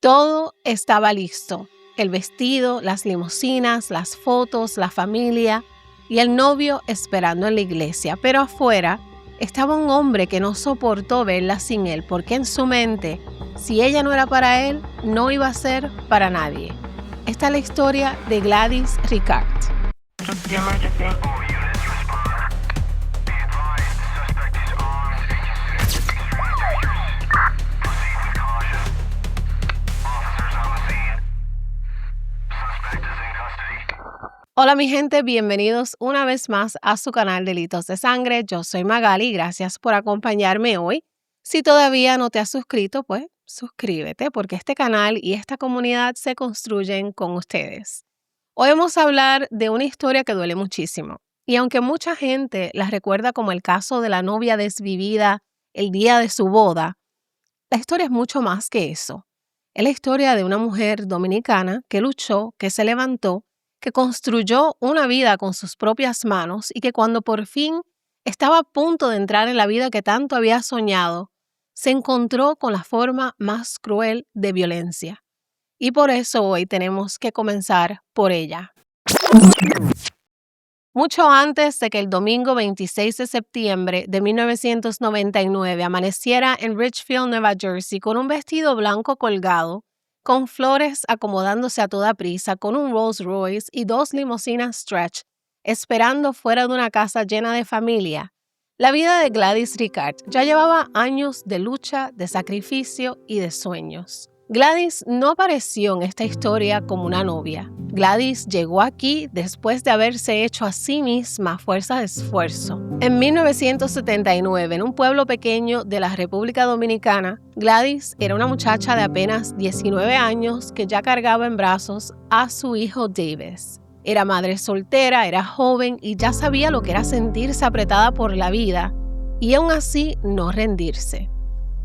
Todo estaba listo. El vestido, las limusinas, las fotos, la familia y el novio esperando en la iglesia. Pero afuera estaba un hombre que no soportó verla sin él, porque en su mente, si ella no era para él, no iba a ser para nadie. Esta es la historia de Gladys Ricard. Hola mi gente, bienvenidos una vez más a su canal Delitos de Sangre. Yo soy Magali, gracias por acompañarme hoy. Si todavía no te has suscrito, pues suscríbete porque este canal y esta comunidad se construyen con ustedes. Hoy vamos a hablar de una historia que duele muchísimo. Y aunque mucha gente la recuerda como el caso de la novia desvivida el día de su boda, la historia es mucho más que eso. Es la historia de una mujer dominicana que luchó, que se levantó, que construyó una vida con sus propias manos y que cuando por fin estaba a punto de entrar en la vida que tanto había soñado, se encontró con la forma más cruel de violencia. Y por eso hoy tenemos que comenzar por ella. Mucho antes de que el domingo 26 de septiembre de 1999 amaneciera en Richfield, Nueva Jersey, con un vestido blanco colgado, con flores acomodándose a toda prisa, con un Rolls Royce y 2 limusinas Stretch, esperando fuera de una casa llena de familia, la vida de Gladys Ricard ya llevaba años de lucha, de sacrificio y de sueños. Gladys no apareció en esta historia como una novia. Gladys llegó aquí después de haberse hecho a sí misma fuerza de esfuerzo. En 1979, en un pueblo pequeño de la República Dominicana, Gladys era una muchacha de apenas 19 años que ya cargaba en brazos a su hijo Davis. Era madre soltera, era joven y ya sabía lo que era sentirse apretada por la vida y aún así no rendirse.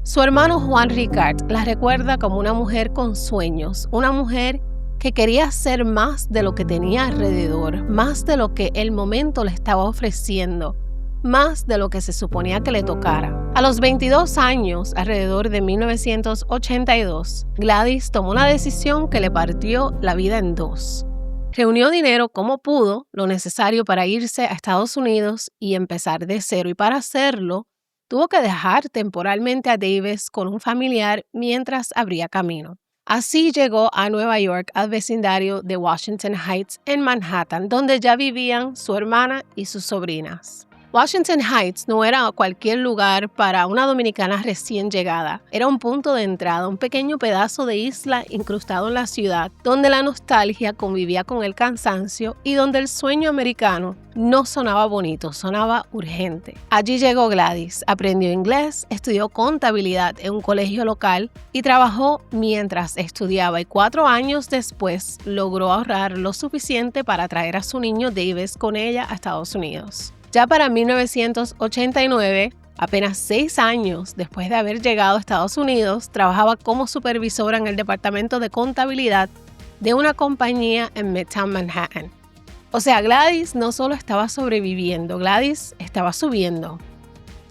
Su hermano Juan Ricard la recuerda como una mujer con sueños, una mujer que quería ser más de lo que tenía alrededor, más de lo que el momento le estaba ofreciendo, más de lo que se suponía que le tocara. A los 22 años, alrededor de 1982, Gladys tomó una decisión que le partió la vida en dos. Reunió dinero como pudo, lo necesario para irse a Estados Unidos y empezar de cero, y para hacerlo, tuvo que dejar temporalmente a Davis con un familiar mientras abría camino. Así llegó a Nueva York, al vecindario de Washington Heights en Manhattan, donde ya vivían su hermana y sus sobrinas. Washington Heights no era cualquier lugar para una dominicana recién llegada. Era un punto de entrada, un pequeño pedazo de isla incrustado en la ciudad, donde la nostalgia convivía con el cansancio y donde el sueño americano no sonaba bonito, sonaba urgente. Allí llegó Gladys, aprendió inglés, estudió contabilidad en un colegio local y trabajó mientras estudiaba, y 4 años después logró ahorrar lo suficiente para traer a su niño Davis con ella a Estados Unidos. Ya para 1989, apenas 6 años después de haber llegado a Estados Unidos, trabajaba como supervisora en el departamento de contabilidad de una compañía en Midtown Manhattan. O sea, Gladys no solo estaba sobreviviendo, Gladys estaba subiendo.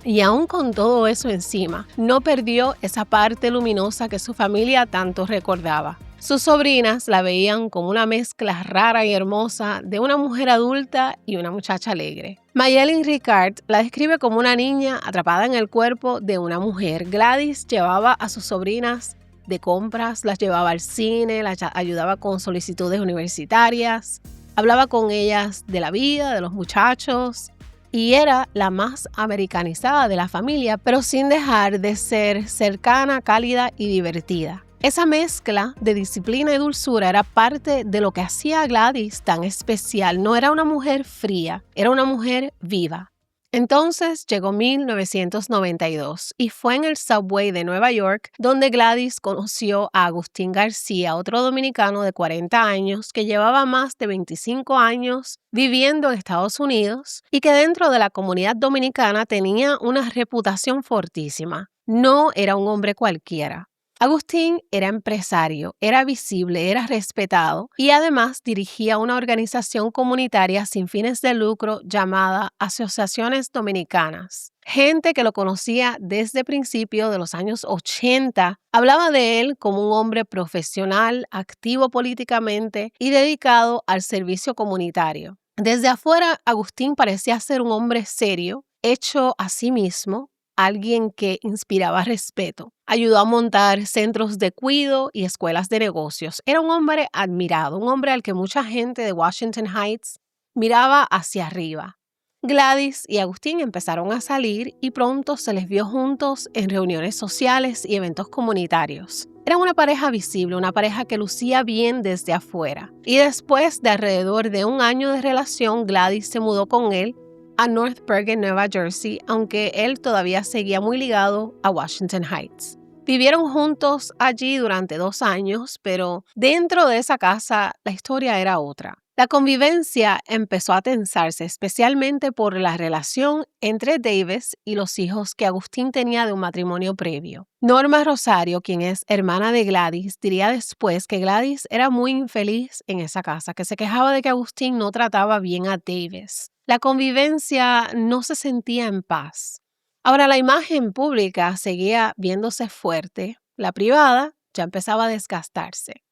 Y aún con todo eso encima, no perdió esa parte luminosa que su familia tanto recordaba. Sus sobrinas la veían como una mezcla rara y hermosa de una mujer adulta y una muchacha alegre. Mayelin Ricard la describe como una niña atrapada en el cuerpo de una mujer. Gladys llevaba a sus sobrinas de compras, las llevaba al cine, las ayudaba con solicitudes universitarias, hablaba con ellas de la vida, de los muchachos, y era la más americanizada de la familia, pero sin dejar de ser cercana, cálida y divertida. Esa mezcla de disciplina y dulzura era parte de lo que hacía a Gladys tan especial. No era una mujer fría, era una mujer viva. Entonces llegó 1992 y fue en el subway de Nueva York donde Gladys conoció a Agustín García, otro dominicano de 40 años que llevaba más de 25 años viviendo en Estados Unidos y que dentro de la comunidad dominicana tenía una reputación fortísima. No era un hombre cualquiera. Agustín era empresario, era visible, era respetado y además dirigía una organización comunitaria sin fines de lucro llamada Asociaciones Dominicanas. Gente que lo conocía desde principios de los años 80 hablaba de él como un hombre profesional, activo políticamente y dedicado al servicio comunitario. Desde afuera, Agustín parecía ser un hombre serio, hecho a sí mismo, alguien que inspiraba respeto. Ayudó a montar centros de cuidado y escuelas de negocios. Era un hombre admirado, un hombre al que mucha gente de Washington Heights miraba hacia arriba. Gladys y Agustín empezaron a salir y pronto se les vio juntos en reuniones sociales y eventos comunitarios. Eran una pareja visible, una pareja que lucía bien desde afuera. Y después de alrededor de un año de relación, Gladys se mudó con él a North Bergen, Nueva Jersey, aunque él todavía seguía muy ligado a Washington Heights. Vivieron juntos allí durante 2 años, pero dentro de esa casa la historia era otra. La convivencia empezó a tensarse, especialmente por la relación entre Davis y los hijos que Agustín tenía de un matrimonio previo. Norma Rosario, quien es hermana de Gladys, diría después que Gladys era muy infeliz en esa casa, que se quejaba de que Agustín no trataba bien a Davis. La convivencia no se sentía en paz. Ahora, la imagen pública seguía viéndose fuerte, la privada ya empezaba a desgastarse.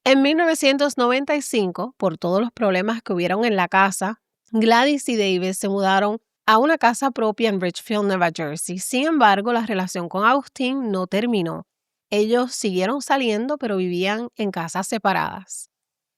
En 1995, por todos los problemas que hubieron en la casa, Gladys y Davis se mudaron a una casa propia en Richfield, Nueva Jersey. Sin embargo, la relación con Agustín no terminó. Ellos siguieron saliendo, pero vivían en casas separadas.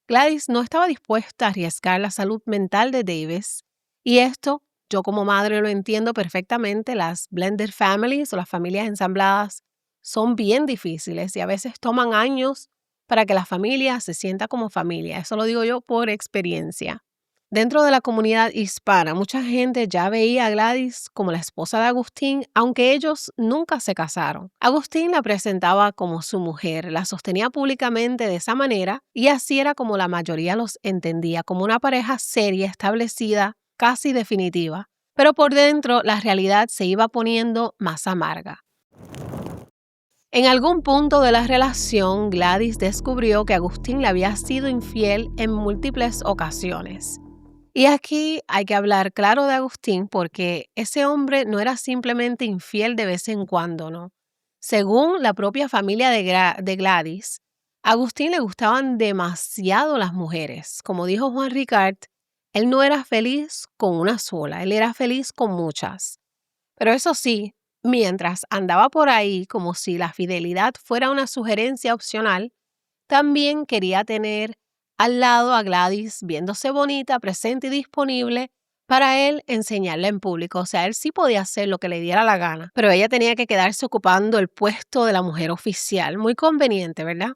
Gladys no estaba dispuesta a arriesgar la salud mental de Davis, y esto, yo como madre lo entiendo perfectamente. Las blended families o las familias ensambladas son bien difíciles y a veces toman años para que la familia se sienta como familia. Eso lo digo yo por experiencia. Dentro de la comunidad hispana, mucha gente ya veía a Gladys como la esposa de Agustín, aunque ellos nunca se casaron. Agustín la presentaba como su mujer, la sostenía públicamente de esa manera y así era como la mayoría los entendía, como una pareja seria, establecida, casi definitiva. Pero por dentro la realidad se iba poniendo más amarga. En algún punto de la relación, Gladys descubrió que Agustín le había sido infiel en múltiples ocasiones. Y aquí hay que hablar claro de Agustín porque ese hombre no era simplemente infiel de vez en cuando, ¿no? Según la propia familia de Gladys, a Agustín le gustaban demasiado las mujeres. Como dijo Juan Ricard, él no era feliz con una sola, él era feliz con muchas. Pero eso sí, mientras andaba por ahí como si la fidelidad fuera una sugerencia opcional, también quería tener al lado a Gladys viéndose bonita, presente y disponible para él enseñarla en público. O sea, él sí podía hacer lo que le diera la gana, pero ella tenía que quedarse ocupando el puesto de la mujer oficial. Muy conveniente, ¿verdad?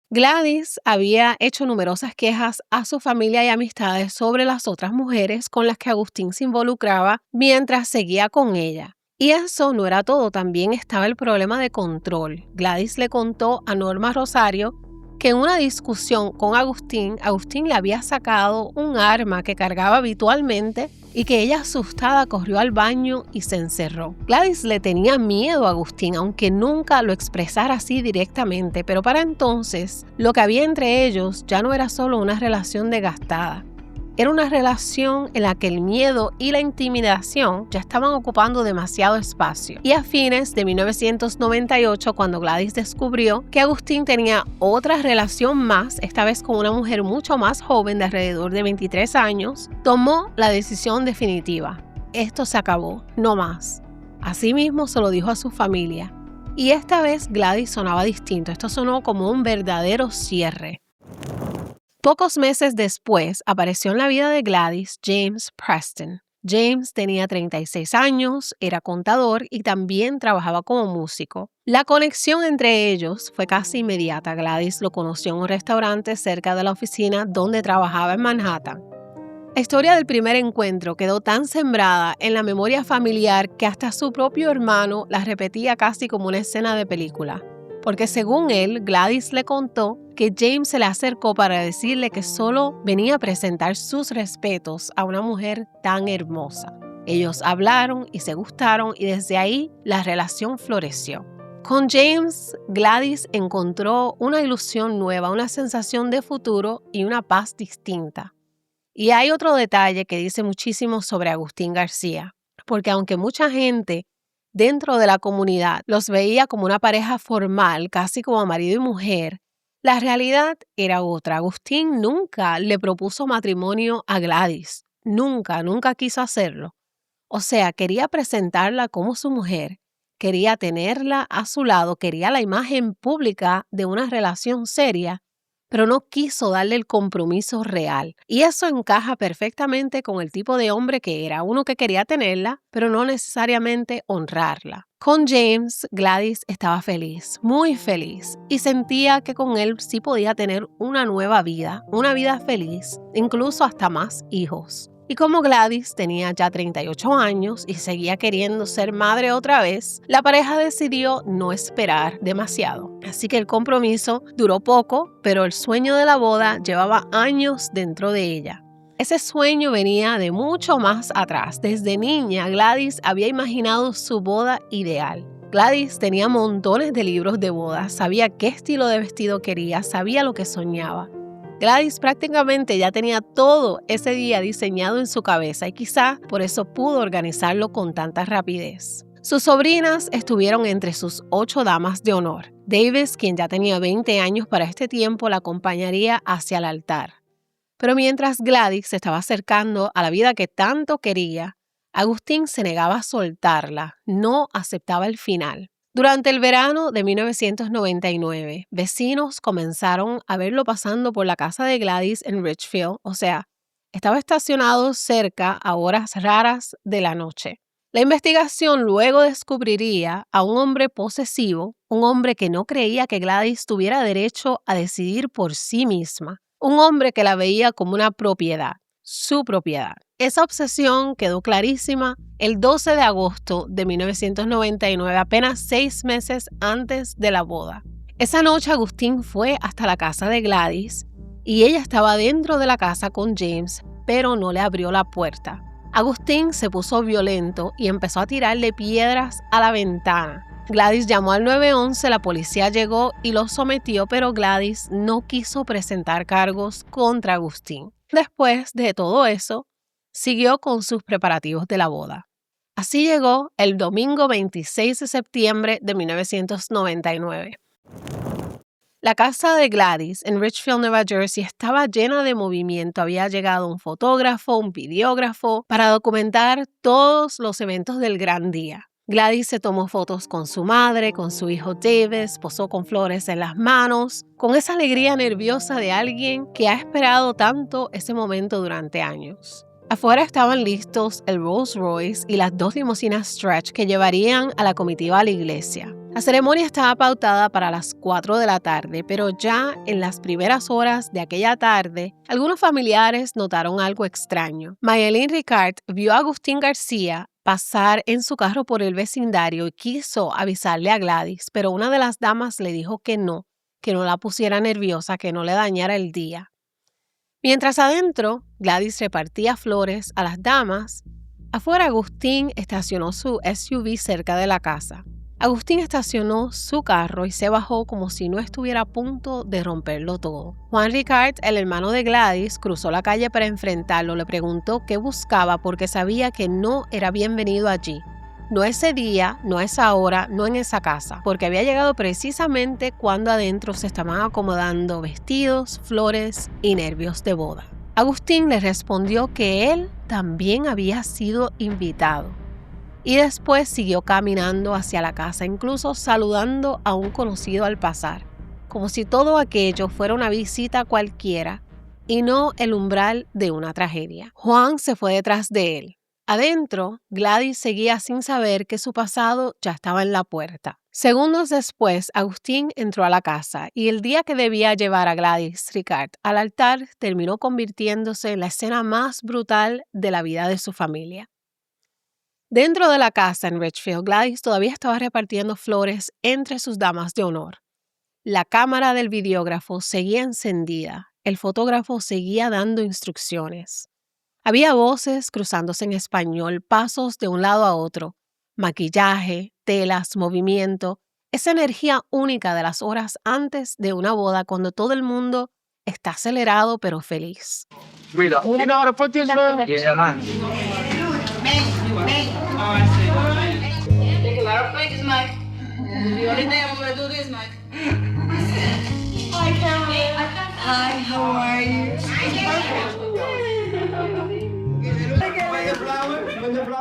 Gladys había hecho numerosas quejas a su familia y amistades sobre las otras mujeres con las que Agustín se involucraba mientras seguía con ella. Y eso no era todo, también estaba el problema de control. Gladys le contó a Norma Rosario que en una discusión con Agustín le había sacado un arma que cargaba habitualmente y que ella asustada corrió al baño y se encerró. Gladys le tenía miedo a Agustín, aunque nunca lo expresara así directamente, pero para entonces lo que había entre ellos ya no era solo una relación desgastada. Era una relación en la que el miedo y la intimidación ya estaban ocupando demasiado espacio. Y a fines de 1998, cuando Gladys descubrió que Agustín tenía otra relación más, esta vez con una mujer mucho más joven de alrededor de 23 años, tomó la decisión definitiva. Esto se acabó, no más. Asimismo se lo dijo a su familia. Y esta vez Gladys sonaba distinto. Esto sonó como un verdadero cierre. Pocos meses después apareció en la vida de Gladys James Preston. James tenía 36 años, era contador y también trabajaba como músico. La conexión entre ellos fue casi inmediata. Gladys lo conoció en un restaurante cerca de la oficina donde trabajaba en Manhattan. La historia del primer encuentro quedó tan sembrada en la memoria familiar que hasta su propio hermano la repetía casi como una escena de película. Porque según él, Gladys le contó que James se le acercó para decirle que solo venía a presentar sus respetos a una mujer tan hermosa. Ellos hablaron y se gustaron y desde ahí la relación floreció. Con James, Gladys encontró una ilusión nueva, una sensación de futuro y una paz distinta. Y hay otro detalle que dice muchísimo sobre Agustín García. porque aunque mucha gente dentro de la comunidad los veía como una pareja formal, casi como marido y mujer, la realidad era otra. Agustín nunca le propuso matrimonio a Gladys. Nunca quiso hacerlo. O sea, quería presentarla como su mujer, quería tenerla a su lado, quería la imagen pública de una relación seria, pero no quiso darle el compromiso real. Y eso encaja perfectamente con el tipo de hombre que era, uno que quería tenerla, pero no necesariamente honrarla. Con James, Gladys estaba feliz, muy feliz, y sentía que con él sí podía tener una nueva vida, una vida feliz, incluso hasta más hijos. Y como Gladys tenía ya 38 años y seguía queriendo ser madre otra vez, la pareja decidió no esperar demasiado. Así que el compromiso duró poco, pero el sueño de la boda llevaba años dentro de ella. Ese sueño venía de mucho más atrás. Desde niña, Gladys había imaginado su boda ideal. Gladys tenía montones de libros de boda, sabía qué estilo de vestido quería, sabía lo que soñaba. Gladys prácticamente ya tenía todo ese día diseñado en su cabeza y quizá por eso pudo organizarlo con tanta rapidez. Sus sobrinas estuvieron entre sus 8 damas de honor. Davis, quien ya tenía 20 años para este tiempo, la acompañaría hacia el altar. Pero mientras Gladys se estaba acercando a la vida que tanto quería, Agustín se negaba a soltarla, no aceptaba el final. Durante el verano de 1999, vecinos comenzaron a verlo pasando por la casa de Gladys en Richfield, o sea, estaba estacionado cerca a horas raras de la noche. La investigación luego descubriría a un hombre posesivo, un hombre que no creía que Gladys tuviera derecho a decidir por sí misma, un hombre que la veía como una propiedad, su propiedad. Esa obsesión quedó clarísima el 12 de agosto de 1999, apenas 6 meses antes de la boda. Esa noche Agustín fue hasta la casa de Gladys y ella estaba dentro de la casa con James, pero no le abrió la puerta. Agustín se puso violento y empezó a tirarle piedras a la ventana. Gladys llamó al 911, la policía llegó y lo sometió, pero Gladys no quiso presentar cargos contra Agustín. Después de todo eso, siguió con sus preparativos de la boda. Así llegó el domingo 26 de septiembre de 1999. La casa de Gladys en Richfield, Nueva Jersey, estaba llena de movimiento. Había llegado un fotógrafo, un videógrafo, para documentar todos los eventos del gran día. Gladys se tomó fotos con su madre, con su hijo Davis, posó con flores en las manos, con esa alegría nerviosa de alguien que ha esperado tanto ese momento durante años. Afuera estaban listos el Rolls Royce y las 2 limusinas Stretch que llevarían a la comitiva a la iglesia. La ceremonia estaba pautada para las 4 de la tarde, pero ya en las primeras horas de aquella tarde, algunos familiares notaron algo extraño. Mayelín Ricard vio a Agustín García pasar en su carro por el vecindario y quiso avisarle a Gladys, pero una de las damas le dijo que no la pusiera nerviosa, que no le dañara el día. Mientras adentro, Gladys repartía flores a las damas, afuera Agustín estacionó su SUV cerca de la casa. Agustín estacionó su carro y se bajó como si no estuviera a punto de romperlo todo. Juan Ricard, el hermano de Gladys, cruzó la calle para enfrentarlo. Le preguntó qué buscaba porque sabía que no era bienvenido allí. No ese día, no a esa hora, no en esa casa, porque había llegado precisamente cuando adentro se estaban acomodando vestidos, flores y nervios de boda. Agustín le respondió que él también había sido invitado. Y después siguió caminando hacia la casa, incluso saludando a un conocido al pasar, como si todo aquello fuera una visita cualquiera y no el umbral de una tragedia. Juan se fue detrás de él. Adentro, Gladys seguía sin saber que su pasado ya estaba en la puerta. Segundos después, Agustín entró a la casa y el día que debía llevar a Gladys Ricard al altar terminó convirtiéndose en la escena más brutal de la vida de su familia. Dentro de la casa en Richfield, Gladys todavía estaba repartiendo flores entre sus damas de honor. La cámara del videógrafo seguía encendida. El fotógrafo seguía dando instrucciones. Había voces cruzándose en español, pasos de un lado a otro, maquillaje, telas, movimiento, esa energía única de las horas antes de una boda cuando todo el mundo está acelerado pero feliz. You know how to put this, man? Yeah, man. I see. Take a lot of pictures, Mike. The only day I'm gonna do this, Mike. Hi, Caroline. Hi, how are you?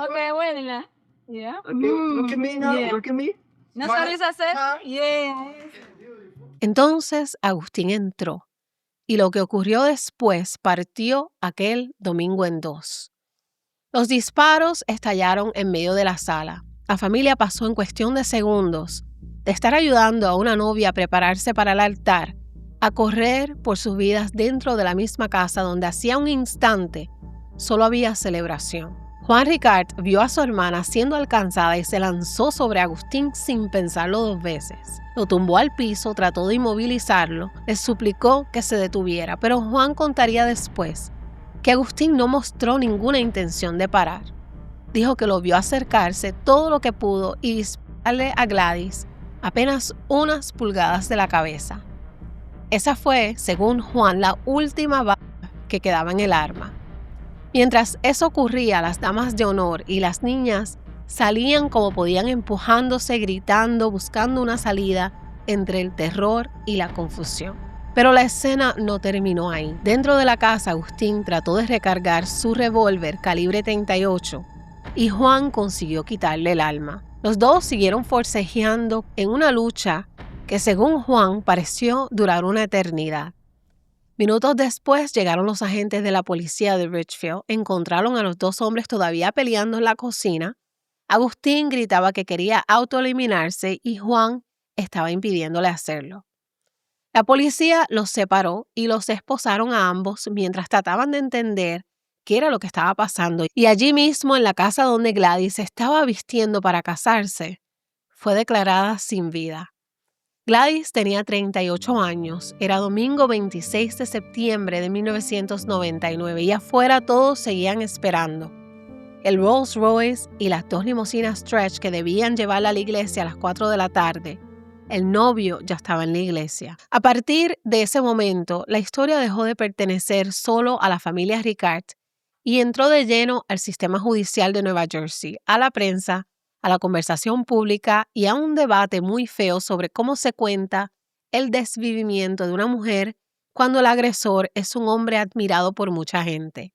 Okay, bueno. Yeah. Okay, look at me now. Yeah. Look at me. ¿No sabes hacer? Yeah. Entonces Agustín entró, y lo que ocurrió después partió aquel domingo en dos. Los disparos estallaron en medio de la sala. La familia pasó en cuestión de segundos de estar ayudando a una novia a prepararse para el altar, a correr por sus vidas dentro de la misma casa donde hacía un instante solo había celebración. Juan Ricart vio a su hermana siendo alcanzada y se lanzó sobre Agustín sin pensarlo dos veces. Lo tumbó al piso, trató de inmovilizarlo, le suplicó que se detuviera, pero Juan contaría después que Agustín no mostró ninguna intención de parar. Dijo que lo vio acercarse todo lo que pudo y dispararle a Gladys apenas unas pulgadas de la cabeza. Esa fue, según Juan, la última bala que quedaba en el arma. Mientras eso ocurría, las damas de honor y las niñas salían como podían empujándose, gritando, buscando una salida entre el terror y la confusión. Pero la escena no terminó ahí. Dentro de la casa, Agustín trató de recargar su revólver calibre 38 y Juan consiguió quitarle el arma. Los dos siguieron forcejeando en una lucha que, según Juan, pareció durar una eternidad. Minutos después llegaron los agentes de la policía de Richfield, encontraron a los dos hombres todavía peleando en la cocina. Agustín gritaba que quería autoeliminarse y Juan estaba impidiéndole hacerlo. La policía los separó y los esposaron a ambos mientras trataban de entender qué era lo que estaba pasando. Y allí mismo, en la casa donde Gladys se estaba vistiendo para casarse, fue declarada sin vida. Gladys tenía 38 años, era domingo 26 de septiembre de 1999 y afuera todos seguían esperando. El Rolls Royce y las dos limusinas Stretch que debían llevarla a la iglesia a las 4 de la tarde. El novio ya estaba en la iglesia. A partir de ese momento, la historia dejó de pertenecer solo a la familia Ricart y entró de lleno al sistema judicial de Nueva Jersey, a la prensa, a la conversación pública y a un debate muy feo sobre cómo se cuenta el desvivimiento de una mujer cuando el agresor es un hombre admirado por mucha gente.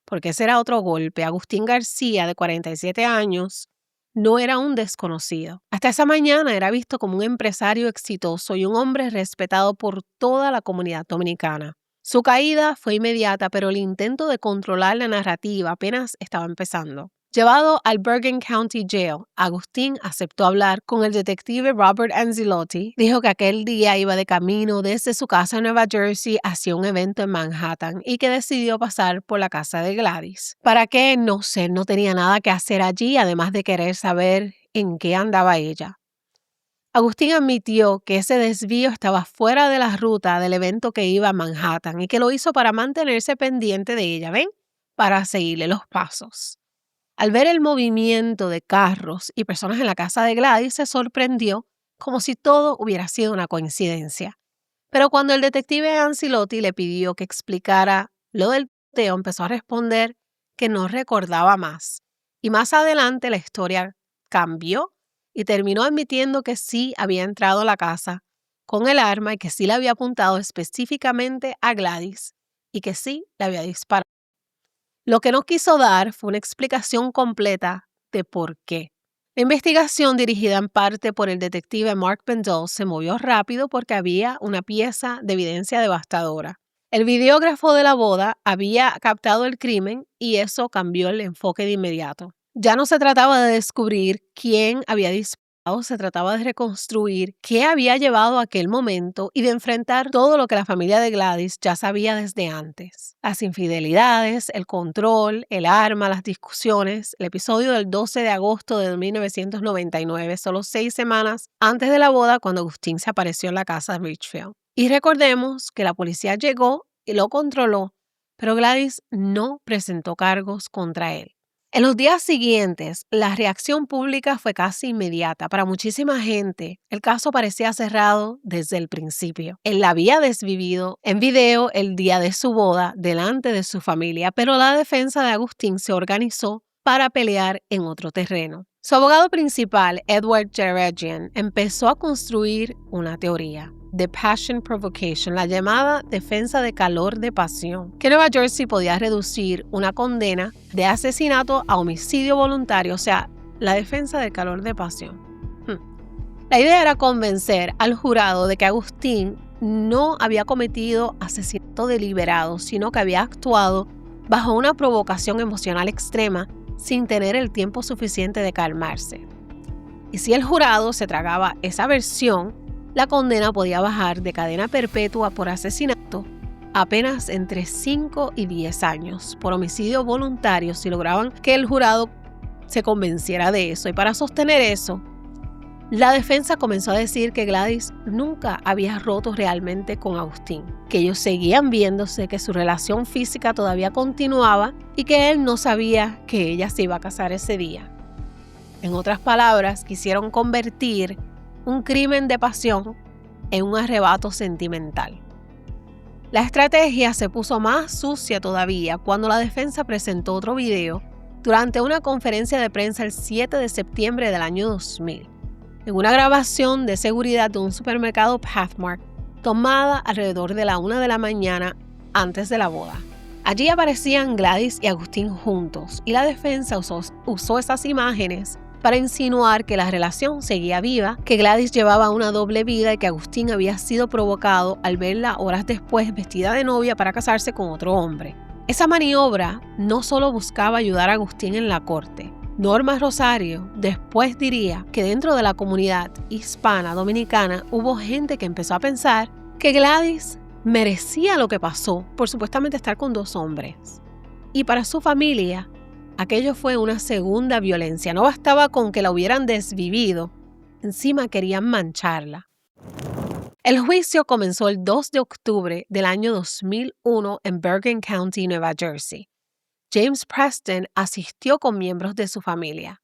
Porque ese era otro golpe. Agustín García, de 47 años, no era un desconocido. Hasta esa mañana era visto como un empresario exitoso y un hombre respetado por toda la comunidad dominicana. Su caída fue inmediata, pero el intento de controlar la narrativa apenas estaba empezando. Llevado al Bergen County Jail, Agustín aceptó hablar con el detective Robert Anzilotti. Dijo que aquel día iba de camino desde su casa en Nueva Jersey hacia un evento en Manhattan y que decidió pasar por la casa de Gladys. ¿Para qué? No sé, no tenía nada que hacer allí, además de querer saber en qué andaba ella. Agustín admitió que ese desvío estaba fuera de la ruta del evento que iba a Manhattan y que lo hizo para mantenerse pendiente de ella, ¿ven? Para seguirle los pasos. Al ver el movimiento de carros y personas en la casa de Gladys, se sorprendió como si todo hubiera sido una coincidencia. Pero cuando el detective Anzilotti le pidió que explicara lo del tiroteo, empezó a responder que no recordaba más. Y más adelante la historia cambió y terminó admitiendo que sí había entrado a la casa con el arma y que sí le había apuntado específicamente a Gladys y que sí le había disparado. Lo que no quiso dar fue una explicación completa de por qué. La investigación, dirigida en parte por el detective Mark Bendel, se movió rápido porque había una pieza de evidencia devastadora. El videógrafo de la boda había captado el crimen y eso cambió el enfoque de inmediato. Ya no se trataba de descubrir quién había disparado, se trataba de reconstruir qué había llevado a aquel momento y de enfrentar todo lo que la familia de Gladys ya sabía desde antes. Las infidelidades, el control, el arma, las discusiones. El episodio del 12 de agosto de 1999, solo 6 semanas antes de la boda, cuando Agustín se apareció en la casa de Richfield. Y recordemos que la policía llegó y lo controló, pero Gladys no presentó cargos contra él. En los días siguientes, la reacción pública fue casi inmediata. Para muchísima gente, el caso parecía cerrado desde el principio. Él la había desvivido en video el día de su boda delante de su familia, pero la defensa de Agustín se organizó para pelear en otro terreno. Su abogado principal, Edward Jeregian, empezó a construir una teoría, The Passion Provocation, la llamada defensa de calor de pasión, que Nueva Jersey podía reducir una condena de asesinato a homicidio voluntario, o sea, la defensa del calor de pasión. La idea era convencer al jurado de que Agustín no había cometido asesinato deliberado, sino que había actuado bajo una provocación emocional extrema sin tener el tiempo suficiente de calmarse. Y si el jurado se tragaba esa versión, la condena podía bajar de cadena perpetua por asesinato a apenas entre 5 y 10 años por homicidio voluntario si lograban que el jurado se convenciera de eso. Y para sostener eso, la defensa comenzó a decir que Gladys nunca había roto realmente con Agustín, que ellos seguían viéndose, que su relación física todavía continuaba y que él no sabía que ella se iba a casar ese día. En otras palabras, quisieron convertir un crimen de pasión en un arrebato sentimental. La estrategia se puso más sucia todavía cuando la defensa presentó otro video durante una conferencia de prensa el 7 de septiembre del año 2000. En una grabación de seguridad de un supermercado Pathmark tomada alrededor de la 1 de la mañana antes de la boda. Allí aparecían Gladys y Agustín juntos y la defensa usó esas imágenes para insinuar que la relación seguía viva, que Gladys llevaba una doble vida y que Agustín había sido provocado al verla horas después vestida de novia para casarse con otro hombre. Esa maniobra no solo buscaba ayudar a Agustín en la corte. Norma Rosario después diría que dentro de la comunidad hispana dominicana hubo gente que empezó a pensar que Gladys merecía lo que pasó por supuestamente estar con 2 hombres. Y para su familia, aquello fue una segunda violencia. No bastaba con que la hubieran desvivido, encima querían mancharla. El juicio comenzó el 2 de octubre del año 2001 en Bergen County, Nueva Jersey. James Preston asistió con miembros de su familia.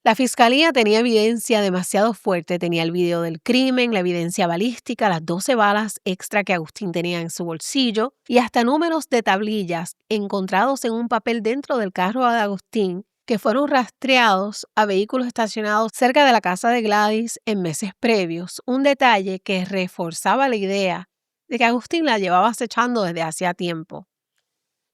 La fiscalía tenía evidencia demasiado fuerte, tenía el video del crimen, la evidencia balística, las 12 balas extra que Agustín tenía en su bolsillo y hasta números de tablillas encontrados en un papel dentro del carro de Agustín que fueron rastreados a vehículos estacionados cerca de la casa de Gladys en meses previos, un detalle que reforzaba la idea de que Agustín la llevaba acechando desde hacía tiempo.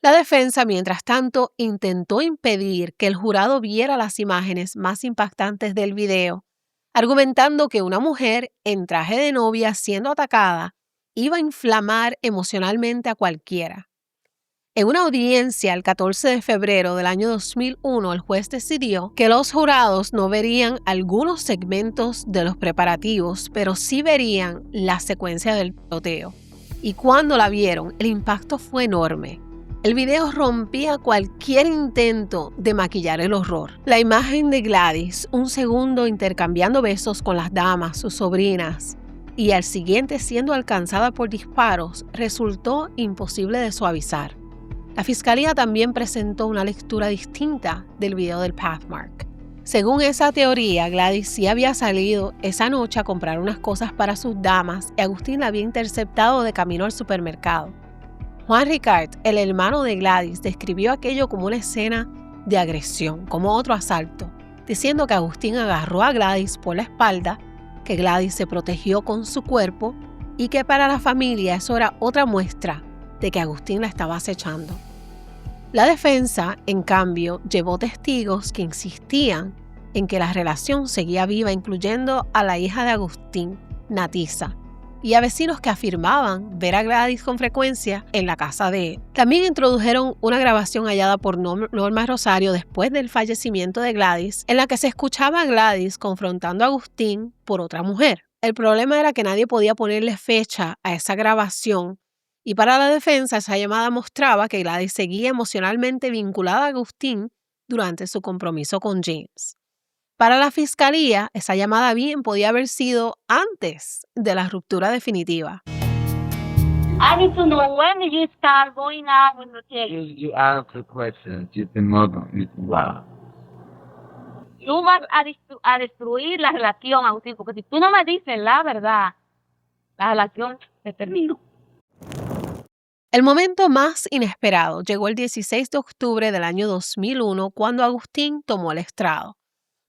La defensa, mientras tanto, intentó impedir que el jurado viera las imágenes más impactantes del video, argumentando que una mujer en traje de novia siendo atacada iba a inflamar emocionalmente a cualquiera. En una audiencia el 14 de febrero del año 2001, el juez decidió que los jurados no verían algunos segmentos de los preparativos, pero sí verían la secuencia del tiroteo. Y cuando la vieron, el impacto fue enorme. El video rompía cualquier intento de maquillar el horror. La imagen de Gladys, un segundo intercambiando besos con las damas, sus sobrinas, y al siguiente siendo alcanzada por disparos, resultó imposible de suavizar. La fiscalía también presentó una lectura distinta del video del Pathmark. Según esa teoría, Gladys sí había salido esa noche a comprar unas cosas para sus damas y Agustín la había interceptado de camino al supermercado. Juan Ricard, el hermano de Gladys, describió aquello como una escena de agresión, como otro asalto, diciendo que Agustín agarró a Gladys por la espalda, que Gladys se protegió con su cuerpo y que para la familia eso era otra muestra de que Agustín la estaba acechando. La defensa, en cambio, llevó testigos que insistían en que la relación seguía viva, incluyendo a la hija de Agustín, Natisa, y a vecinos que afirmaban ver a Gladys con frecuencia en la casa de él. También introdujeron una grabación hallada por Norma Rosario después del fallecimiento de Gladys, en la que se escuchaba a Gladys confrontando a Agustín por otra mujer. El problema era que nadie podía ponerle fecha a esa grabación, y para la defensa esa llamada mostraba que Gladys seguía emocionalmente vinculada a Agustín durante su compromiso con James. Para la fiscalía, esa llamada bien podía haber sido antes de la ruptura definitiva. I need to know, when did you start going out with the kids? You ask the questions, you can move on. Tú vas a destruir la relación, Agustín, porque si tú no me dices la verdad, la relación se terminó. El momento más inesperado llegó el 16 de octubre del año 2001 cuando Agustín tomó el estrado.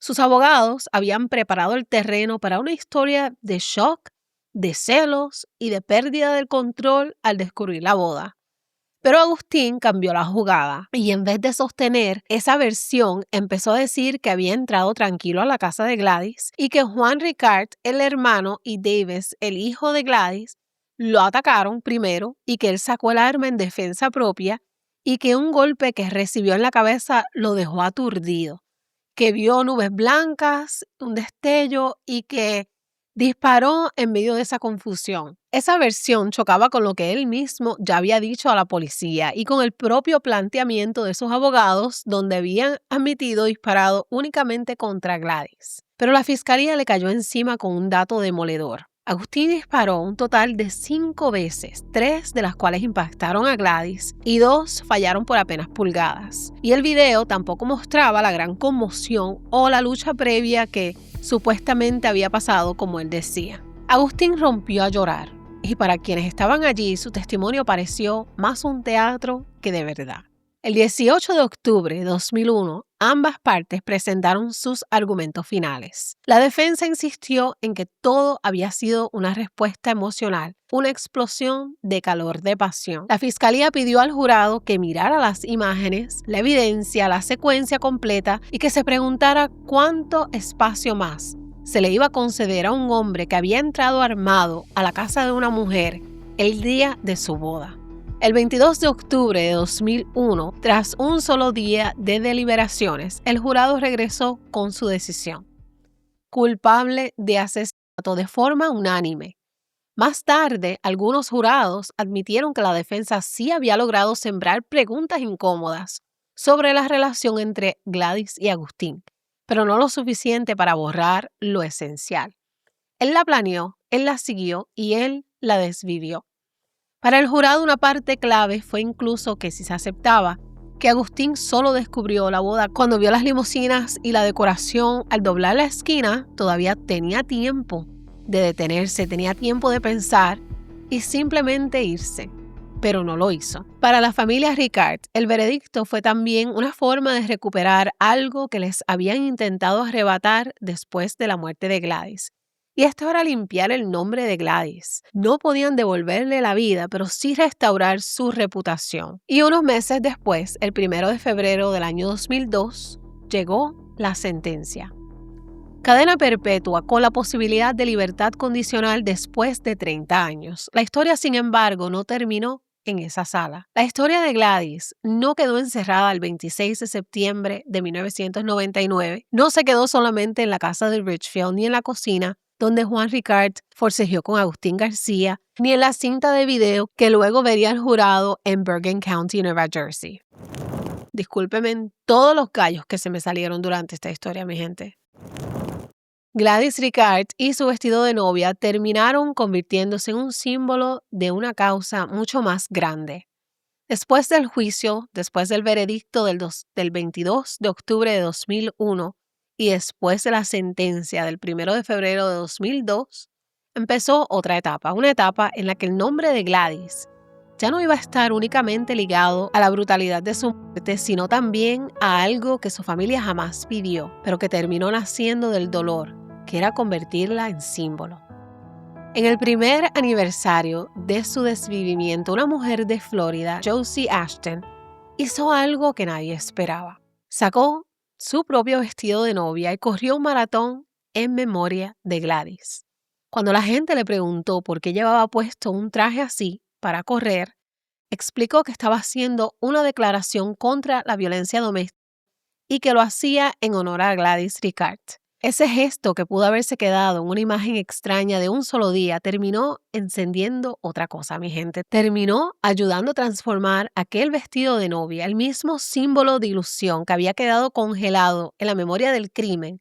Sus abogados habían preparado el terreno para una historia de shock, de celos y de pérdida del control al descubrir la boda. Pero Agustín cambió la jugada y en vez de sostener esa versión, empezó a decir que había entrado tranquilo a la casa de Gladys y que Juan Ricard, el hermano, y Davis, el hijo de Gladys, lo atacaron primero y que él sacó el arma en defensa propia y que un golpe que recibió en la cabeza lo dejó aturdido, que vio nubes blancas, un destello y que disparó en medio de esa confusión. Esa versión chocaba con lo que él mismo ya había dicho a la policía y con el propio planteamiento de sus abogados, donde habían admitido disparado únicamente contra Gladys. Pero la fiscalía le cayó encima con un dato demoledor. Agustín disparó un total de 5 veces, 3 de las cuales impactaron a Gladys y 2 fallaron por apenas pulgadas. Y el video tampoco mostraba la gran conmoción o la lucha previa que supuestamente había pasado como él decía. Agustín rompió a llorar y para quienes estaban allí su testimonio pareció más un teatro que de verdad. El 18 de octubre de 2001, ambas partes presentaron sus argumentos finales. La defensa insistió en que todo había sido una respuesta emocional, una explosión de calor de pasión. La fiscalía pidió al jurado que mirara las imágenes, la evidencia, la secuencia completa y que se preguntara cuánto espacio más se le iba a conceder a un hombre que había entrado armado a la casa de una mujer el día de su boda. El 22 de octubre de 2001, tras un solo día de deliberaciones, el jurado regresó con su decisión. Culpable de asesinato de forma unánime. Más tarde, algunos jurados admitieron que la defensa sí había logrado sembrar preguntas incómodas sobre la relación entre Gladys y Agustín, pero no lo suficiente para borrar lo esencial. Él la planeó, él la siguió y él la desvivió. Para el jurado una parte clave fue incluso que si se aceptaba que Agustín solo descubrió la boda cuando vio las limusinas y la decoración al doblar la esquina, todavía tenía tiempo de detenerse, tenía tiempo de pensar y simplemente irse, pero no lo hizo. Para la familia Ricard, el veredicto fue también una forma de recuperar algo que les habían intentado arrebatar después de la muerte de Gladys. Y esto era limpiar el nombre de Gladys. No podían devolverle la vida, pero sí restaurar su reputación. Y unos meses después, el 1 de febrero del año 2002, llegó la sentencia. Cadena perpetua con la posibilidad de libertad condicional después de 30 años. La historia, sin embargo, no terminó en esa sala. La historia de Gladys no quedó encerrada el 26 de septiembre de 1999. No se quedó solamente en la casa de Richfield ni en la cocina, donde Juan Ricard forcejeó con Agustín García, ni en la cinta de video que luego vería el jurado en Bergen County, Nueva Jersey. Discúlpenme todos los gallos que se me salieron durante esta historia, mi gente. Gladys Ricard y su vestido de novia terminaron convirtiéndose en un símbolo de una causa mucho más grande. Después del juicio, después del veredicto del 22 de octubre de 2001, y después de la sentencia del 1 de febrero de 2002, empezó otra etapa, una etapa en la que el nombre de Gladys ya no iba a estar únicamente ligado a la brutalidad de su muerte, sino también a algo que su familia jamás pidió, pero que terminó naciendo del dolor, que era convertirla en símbolo. En el primer aniversario de su desvivimiento, una mujer de Florida, Josie Ashton, hizo algo que nadie esperaba. Sacó su propio vestido de novia y corrió un maratón en memoria de Gladys. Cuando la gente le preguntó por qué llevaba puesto un traje así para correr, explicó que estaba haciendo una declaración contra la violencia doméstica y que lo hacía en honor a Gladys Ricard. Ese gesto que pudo haberse quedado en una imagen extraña de un solo día terminó encendiendo otra cosa, mi gente. Terminó ayudando a transformar aquel vestido de novia, el mismo símbolo de ilusión que había quedado congelado en la memoria del crimen,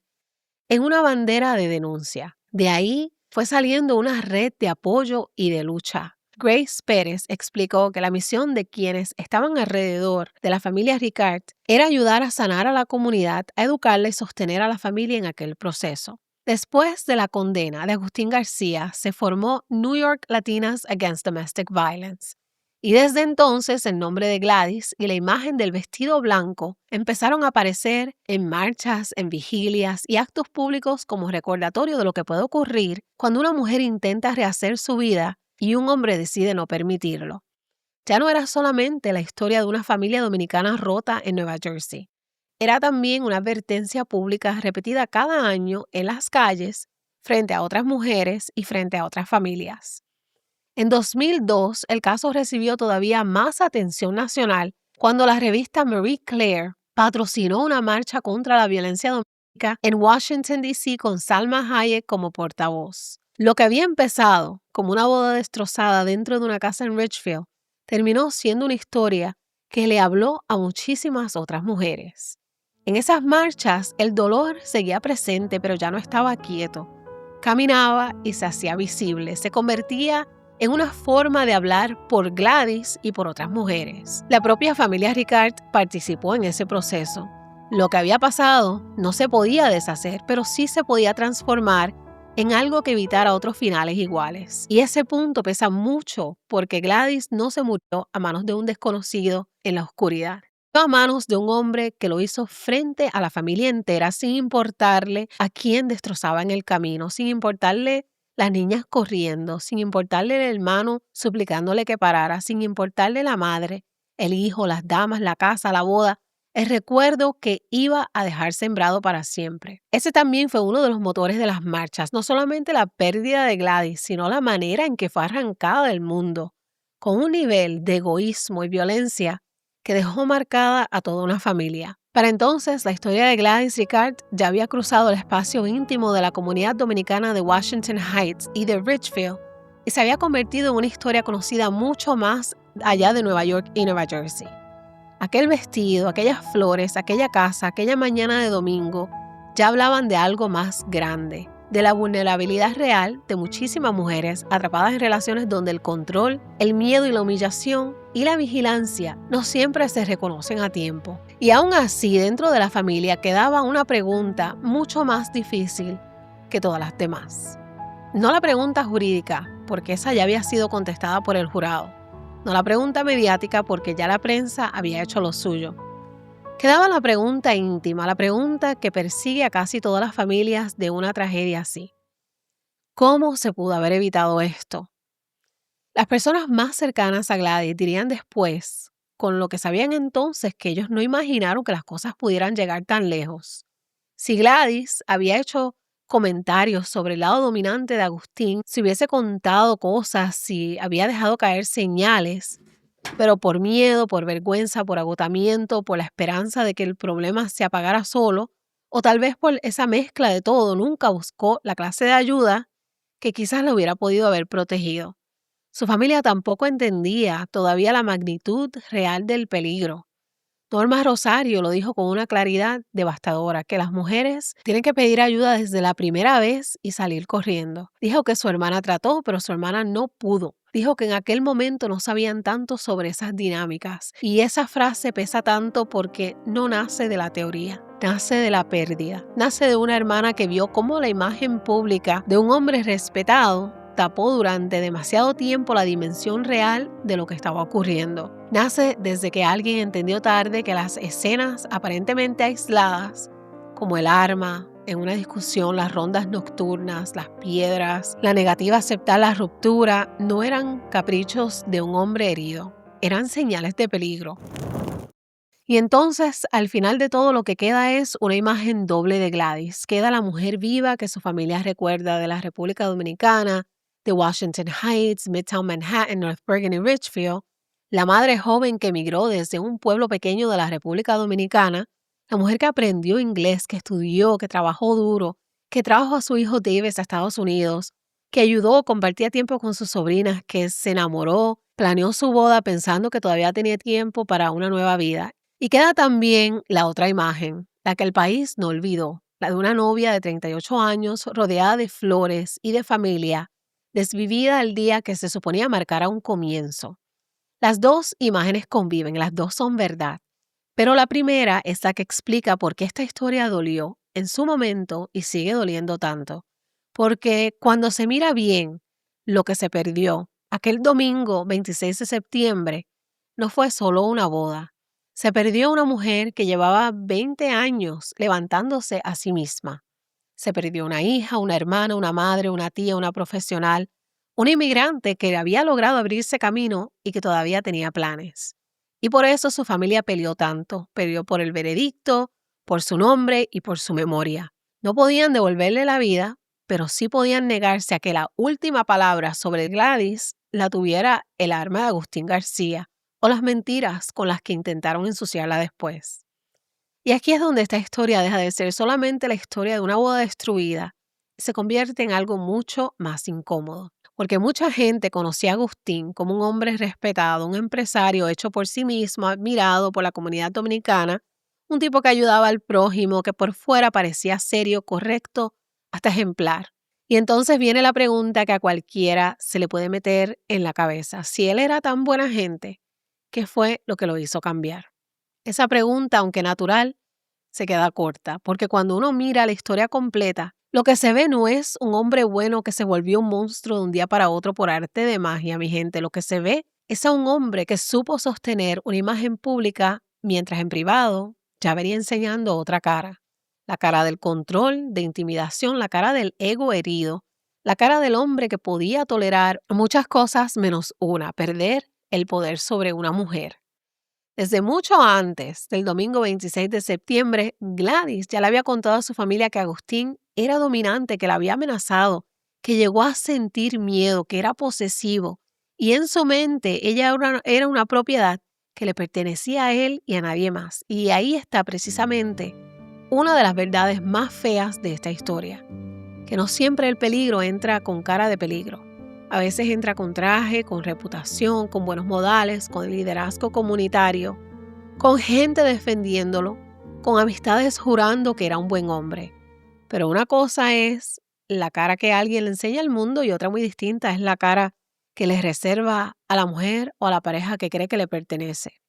en una bandera de denuncia. De ahí fue saliendo una red de apoyo y de lucha. Grace Pérez explicó que la misión de quienes estaban alrededor de la familia Ricard era ayudar a sanar a la comunidad, a educarla y sostener a la familia en aquel proceso. Después de la condena de Agustín García, se formó New York Latinas Against Domestic Violence Y desde entonces el nombre de Gladys y la imagen del vestido blanco empezaron a aparecer en marchas, en vigilias y actos públicos como recordatorio de lo que puede ocurrir cuando una mujer intenta rehacer su vida y un hombre decide no permitirlo. Ya no era solamente la historia de una familia dominicana rota en Nueva Jersey. Era también una advertencia pública repetida cada año en las calles frente a otras mujeres y frente a otras familias. En 2002, el caso recibió todavía más atención nacional cuando la revista Marie Claire patrocinó una marcha contra la violencia doméstica en Washington, D.C. con Salma Hayek como portavoz. Lo que había empezado como una boda destrozada dentro de una casa en Richfield terminó siendo una historia que le habló a muchísimas otras mujeres. En esas marchas, el dolor seguía presente, pero ya no estaba quieto. Caminaba y se hacía visible, se convertía en una forma de hablar por Gladys y por otras mujeres. La propia familia Ricard participó en ese proceso. Lo que había pasado no se podía deshacer, pero sí se podía transformar en algo que evitara otros finales iguales. Y ese punto pesa mucho porque Gladys no se murió a manos de un desconocido en la oscuridad. A manos de un hombre que lo hizo frente a la familia entera sin importarle a quién destrozaba en el camino, sin importarle las niñas corriendo, sin importarle el hermano suplicándole que parara, sin importarle la madre, el hijo, las damas, la casa, la boda, el recuerdo que iba a dejar sembrado para siempre. Ese también fue uno de los motores de las marchas, no solamente la pérdida de Gladys, sino la manera en que fue arrancada del mundo, con un nivel de egoísmo y violencia que dejó marcada a toda una familia. Para entonces, la historia de Gladys Ricard ya había cruzado el espacio íntimo de la comunidad dominicana de Washington Heights y de Richfield y se había convertido en una historia conocida mucho más allá de Nueva York y Nueva Jersey. Aquel vestido, aquellas flores, aquella casa, aquella mañana de domingo ya hablaban de algo más grande, de la vulnerabilidad real de muchísimas mujeres atrapadas en relaciones donde el control, el miedo y la humillación y la vigilancia no siempre se reconocen a tiempo. Y aún así, dentro de la familia quedaba una pregunta mucho más difícil que todas las demás. No la pregunta jurídica, porque esa ya había sido contestada por el jurado. No la pregunta mediática, porque ya la prensa había hecho lo suyo. Quedaba la pregunta íntima, la pregunta que persigue a casi todas las familias de una tragedia así. ¿Cómo se pudo haber evitado esto? Las personas más cercanas a Gladys dirían después, con lo que sabían entonces, que ellos no imaginaron que las cosas pudieran llegar tan lejos. Si Gladys había hecho comentarios sobre el lado dominante de Agustín, si hubiese contado cosas, si había dejado caer señales, pero por miedo, por vergüenza, por agotamiento, por la esperanza de que el problema se apagara solo, o tal vez por esa mezcla de todo, nunca buscó la clase de ayuda que quizás le hubiera podido haber protegido. Su familia tampoco entendía todavía la magnitud real del peligro. Norma Rosario lo dijo con una claridad devastadora, que las mujeres tienen que pedir ayuda desde la primera vez y salir corriendo. Dijo que su hermana trató, pero su hermana no pudo. Dijo que en aquel momento no sabían tanto sobre esas dinámicas. Y esa frase pesa tanto porque no nace de la teoría, nace de la pérdida. Nace de una hermana que vio cómo la imagen pública de un hombre respetado tapó durante demasiado tiempo la dimensión real de lo que estaba ocurriendo. Nace desde que alguien entendió tarde que las escenas aparentemente aisladas, como el arma, en una discusión, las rondas nocturnas, las piedras, la negativa a aceptar la ruptura, no eran caprichos de un hombre herido, eran señales de peligro. Y entonces, al final de todo, lo que queda es una imagen doble de Gladys. Queda la mujer viva que su familia recuerda de la República Dominicana, de Washington Heights, Midtown Manhattan, North Bergen y Richfield, la madre joven que emigró desde un pueblo pequeño de la República Dominicana, la mujer que aprendió inglés, que estudió, que trabajó duro, que trajo a su hijo Davis a Estados Unidos, que ayudó, compartía tiempo con sus sobrinas, que se enamoró, planeó su boda pensando que todavía tenía tiempo para una nueva vida. Y queda también la otra imagen, la que el país no olvidó, la de una novia de 38 años rodeada de flores y de familia, desvivida el día que se suponía marcar un comienzo. Las dos imágenes conviven, las dos son verdad, pero la primera es la que explica por qué esta historia dolió en su momento y sigue doliendo tanto. Porque cuando se mira bien lo que se perdió, Aquel domingo 26 de septiembre no fue solo una boda. Se perdió una mujer que llevaba 20 años levantándose a sí misma. Se perdió una hija, una hermana, una madre, una tía, una profesional, una inmigrante que había logrado abrirse camino y que todavía tenía planes. Y por eso su familia peleó tanto, peleó por el veredicto, por su nombre y por su memoria. No podían devolverle la vida, pero sí podían negarse a que la última palabra sobre Gladys la tuviera el arma de Agustín García o las mentiras con las que intentaron ensuciarla después. Y aquí es donde esta historia deja de ser solamente la historia de una boda destruida y se convierte en algo mucho más incómodo. Porque mucha gente conocía a Agustín como un hombre respetado, un empresario hecho por sí mismo, admirado por la comunidad dominicana, un tipo que ayudaba al prójimo, que por fuera parecía serio, correcto, hasta ejemplar. Y entonces viene la pregunta que a cualquiera se le puede meter en la cabeza. Si él era tan buena gente, ¿qué fue lo que lo hizo cambiar? Esa pregunta, aunque natural, se queda corta, porque cuando uno mira la historia completa, lo que se ve no es un hombre bueno que se volvió un monstruo de un día para otro por arte de magia, mi gente. Lo que se ve es a un hombre que supo sostener una imagen pública mientras en privado ya venía enseñando otra cara. La cara del control, de intimidación, la cara del ego herido, la cara del hombre que podía tolerar muchas cosas menos una, perder el poder sobre una mujer. Desde mucho antes del domingo 26 de septiembre, Gladys ya le había contado a su familia que Agustín era dominante, que la había amenazado, que llegó a sentir miedo, que era posesivo. Y en su mente ella era una propiedad que le pertenecía a él y a nadie más. Y ahí está precisamente una de las verdades más feas de esta historia, que no siempre el peligro entra con cara de peligro. A veces entra con traje, con reputación, con buenos modales, con liderazgo comunitario, con gente defendiéndolo, con amistades jurando que era un buen hombre. Pero una cosa es la cara que alguien le enseña al mundo y otra muy distinta es la cara que le reserva a la mujer o a la pareja que cree que le pertenece.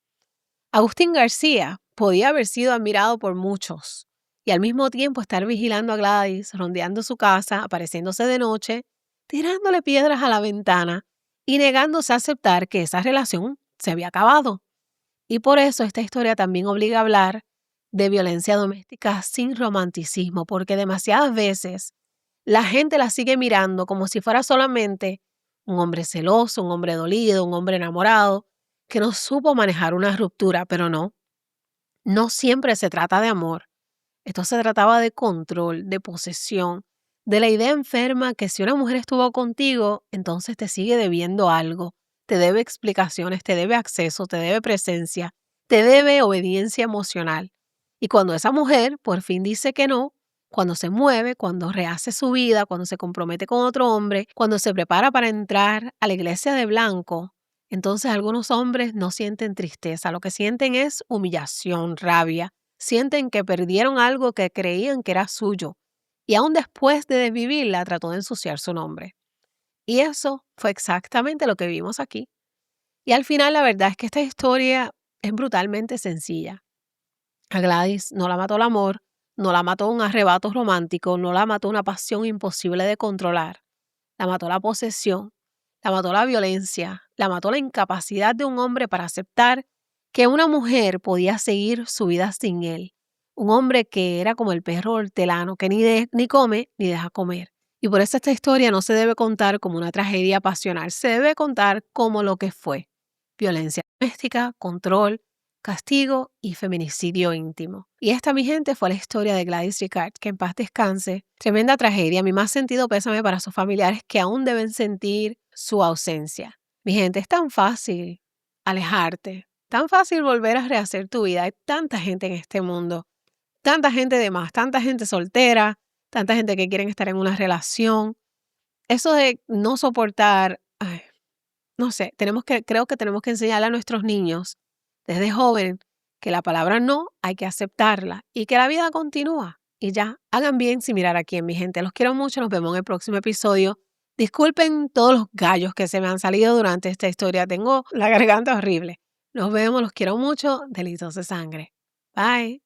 Agustín García podía haber sido admirado por muchos y al mismo tiempo estar vigilando a Gladys, rondeando su casa, apareciéndose de noche, tirándole piedras a la ventana y negándose a aceptar que esa relación se había acabado. Y por eso esta historia también obliga a hablar de violencia doméstica sin romanticismo, porque demasiadas veces la gente la sigue mirando como si fuera solamente un hombre celoso, un hombre dolido, un hombre enamorado, que no supo manejar una ruptura, pero no siempre se trata de amor. Esto se trataba de control, de posesión, de la idea enferma que si una mujer estuvo contigo, entonces te sigue debiendo algo, te debe explicaciones, te debe acceso, te debe presencia, te debe obediencia emocional. Y cuando esa mujer por fin dice que no, cuando se mueve, cuando rehace su vida, cuando se compromete con otro hombre, cuando se prepara para entrar a la iglesia de blanco, entonces algunos hombres no sienten tristeza, lo que sienten es humillación, rabia. Sienten que perdieron algo que creían que era suyo y aún después de desvivirla trató de ensuciar su nombre. Y eso fue exactamente lo que vimos aquí. Y al final la verdad es que esta historia es brutalmente sencilla. A Gladys no la mató el amor, no la mató un arrebato romántico, no la mató una pasión imposible de controlar. La mató la posesión, la mató la violencia, la mató la incapacidad de un hombre para aceptar que una mujer podía seguir su vida sin él. Un hombre que era como el perro hortelano, que ni come ni deja comer. Y por eso esta historia no se debe contar como una tragedia pasional, se debe contar como lo que fue. Violencia doméstica, control, castigo y feminicidio íntimo. Y esta, mi gente, fue la historia de Gladys Ricard, que en paz descanse. Tremenda tragedia, mi más sentido pésame para sus familiares que aún deben sentir su ausencia. Mi gente, es tan fácil alejarte, tan fácil volver a rehacer tu vida. Hay tanta gente en este mundo, tanta gente de más, tanta gente soltera, tanta gente que quieren estar en una relación. Eso de no soportar, no sé, creo que tenemos que enseñarle a nuestros niños desde joven que la palabra no hay que aceptarla y que la vida continúa. Y ya, hagan bien sin mirar a quién, mi gente. Los quiero mucho, nos vemos en el próximo episodio. Disculpen todos los gallos que se me han salido durante esta historia. Tengo la garganta horrible. Nos vemos, los quiero mucho. Delitos de sangre. Bye.